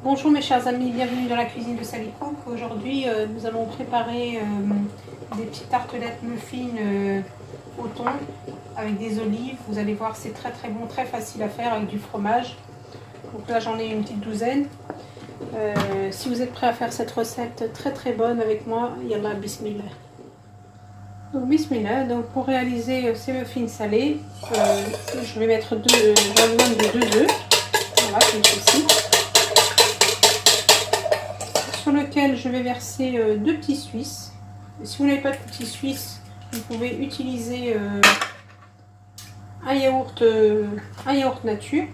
Bonjour mes chers amis, bienvenue dans la cuisine de Sally Cook. Aujourd'hui nous allons préparer des petites tartelettes muffins au thon avec des olives. Vous allez voir, c'est très très bon, très facile à faire avec du fromage. Donc là j'en ai une petite douzaine. Si vous êtes prêts à faire cette recette très très bonne avec moi, yallah bismillah. Donc bismillah, donc pour réaliser ces muffins salés, je vais mettre j'ai besoin de 2 œufs, voilà comme ceci, sur lequel je vais verser 2 petits suisses. Et si vous n'avez pas de petits suisses, vous pouvez utiliser un yaourt nature.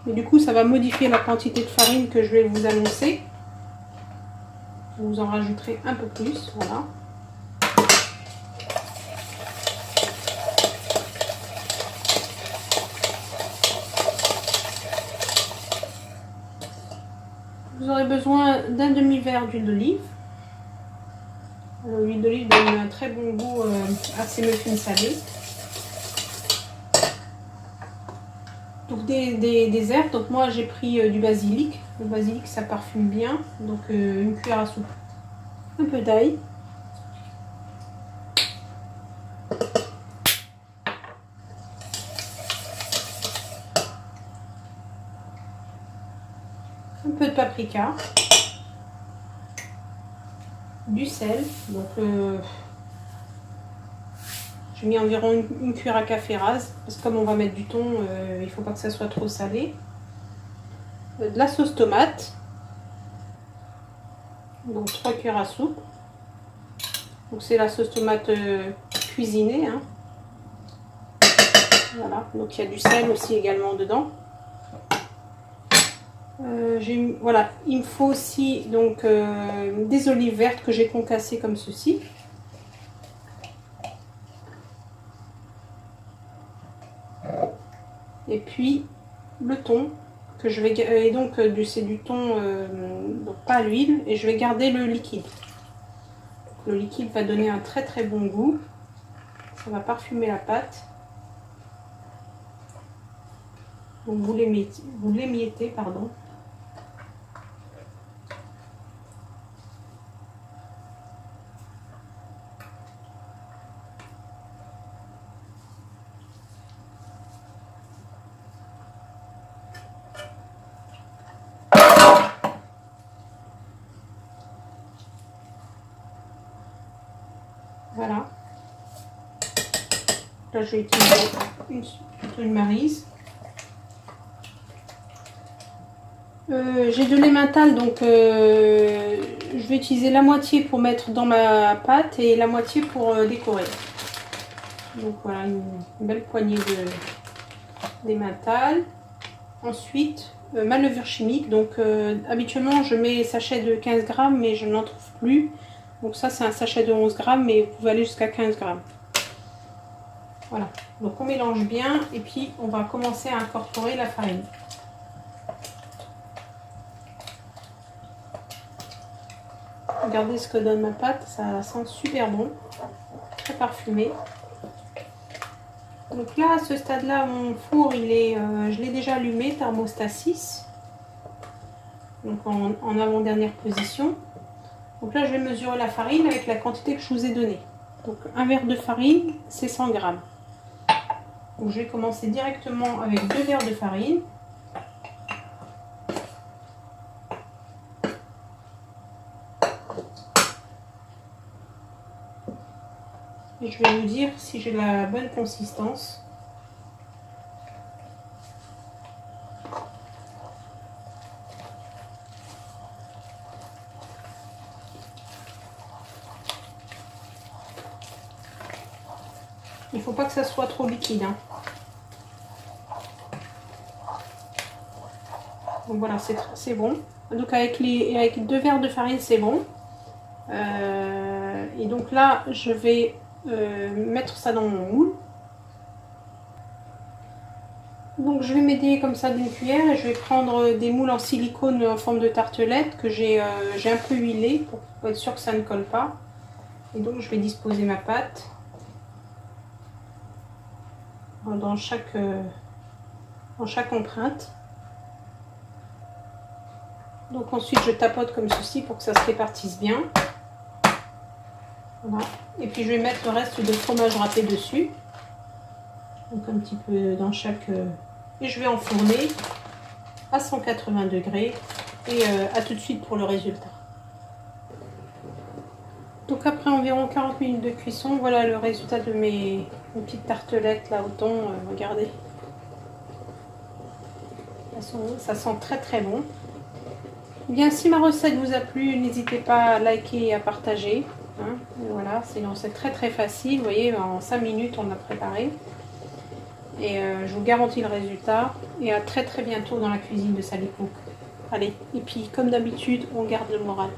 Mais du coup, ça va modifier la quantité de farine que je vais vous annoncer. Vous en rajouterez un peu plus, voilà. Vous aurez besoin d'un demi-verre d'huile d'olive. L'huile d'olive donne un très bon goût à ces muffins salés. Donc des herbes, donc moi j'ai pris du basilic. Le basilic ça parfume bien, donc une cuillère à soupe. Un peu d'ail. Un peu de paprika. Du sel, donc j'ai mis environ une cuillère à café rase, parce que comme on va mettre du thon, il ne faut pas que ça soit trop salé. De la sauce tomate, donc 3 cuillères à soupe. Donc c'est la sauce tomate cuisinée, hein. Voilà, donc il y a du sel aussi également dedans. Voilà, il me faut aussi donc des olives vertes que j'ai concassées comme ceci. Et puis le thon que je vais et donc c'est du thon donc pas à l'huile, et je vais garder le liquide. Donc, le liquide va donner un très très bon goût, ça va parfumer la pâte. Donc vous l'émiettez, pardon. Voilà. Là, je vais utiliser une maryse. J'ai de l'emmental, donc je vais utiliser la moitié pour mettre dans ma pâte et la moitié pour décorer. Donc voilà, une belle poignée d'emmental. Ensuite, ma levure chimique. Donc habituellement, je mets sachet de 15 grammes, mais je n'en trouve plus. Donc ça, c'est un sachet de 11 grammes, mais vous pouvez aller jusqu'à 15 grammes. Voilà, donc on mélange bien et puis on va commencer à incorporer la farine. Regardez ce que donne ma pâte, ça sent super bon, très parfumé. Donc là, à ce stade-là, mon four, je l'ai déjà allumé, thermostat 6. Donc en avant-dernière position. Donc là, je vais mesurer la farine avec la quantité que je vous ai donnée. Donc un verre de farine, c'est 100 grammes. Donc je vais commencer directement avec 2 verres de farine. Et je vais vous dire si j'ai la bonne consistance. Il ne faut pas que ça soit trop liquide, hein. Donc voilà, c'est bon. Donc avec 2 verres de farine, c'est bon. Et donc là, je vais mettre ça dans mon moule. Donc je vais m'aider comme ça d'une cuillère et je vais prendre des moules en silicone en forme de tartelette que j'ai un peu huilé pour être sûr que ça ne colle pas. Et donc je vais disposer ma pâte dans chaque empreinte. Donc ensuite je tapote comme ceci pour que ça se répartisse bien. Voilà. Et puis je vais mettre le reste de fromage râpé dessus. Donc un petit peu dans chaque... Et je vais enfourner à 180 degrés. Et à tout de suite pour le résultat. Donc après environ 40 minutes de cuisson, voilà le résultat de mes petites tartelettes là au thon. Regardez. Ça sent très très bon. Eh bien, si ma recette vous a plu, n'hésitez pas à liker et à partager. Hein. Et voilà, c'est une recette très très facile. Vous voyez, en 5 minutes, on a préparé. Et je vous garantis le résultat. Et à très très bientôt dans la cuisine de Sally Cook. Allez, et puis comme d'habitude, on garde le moral.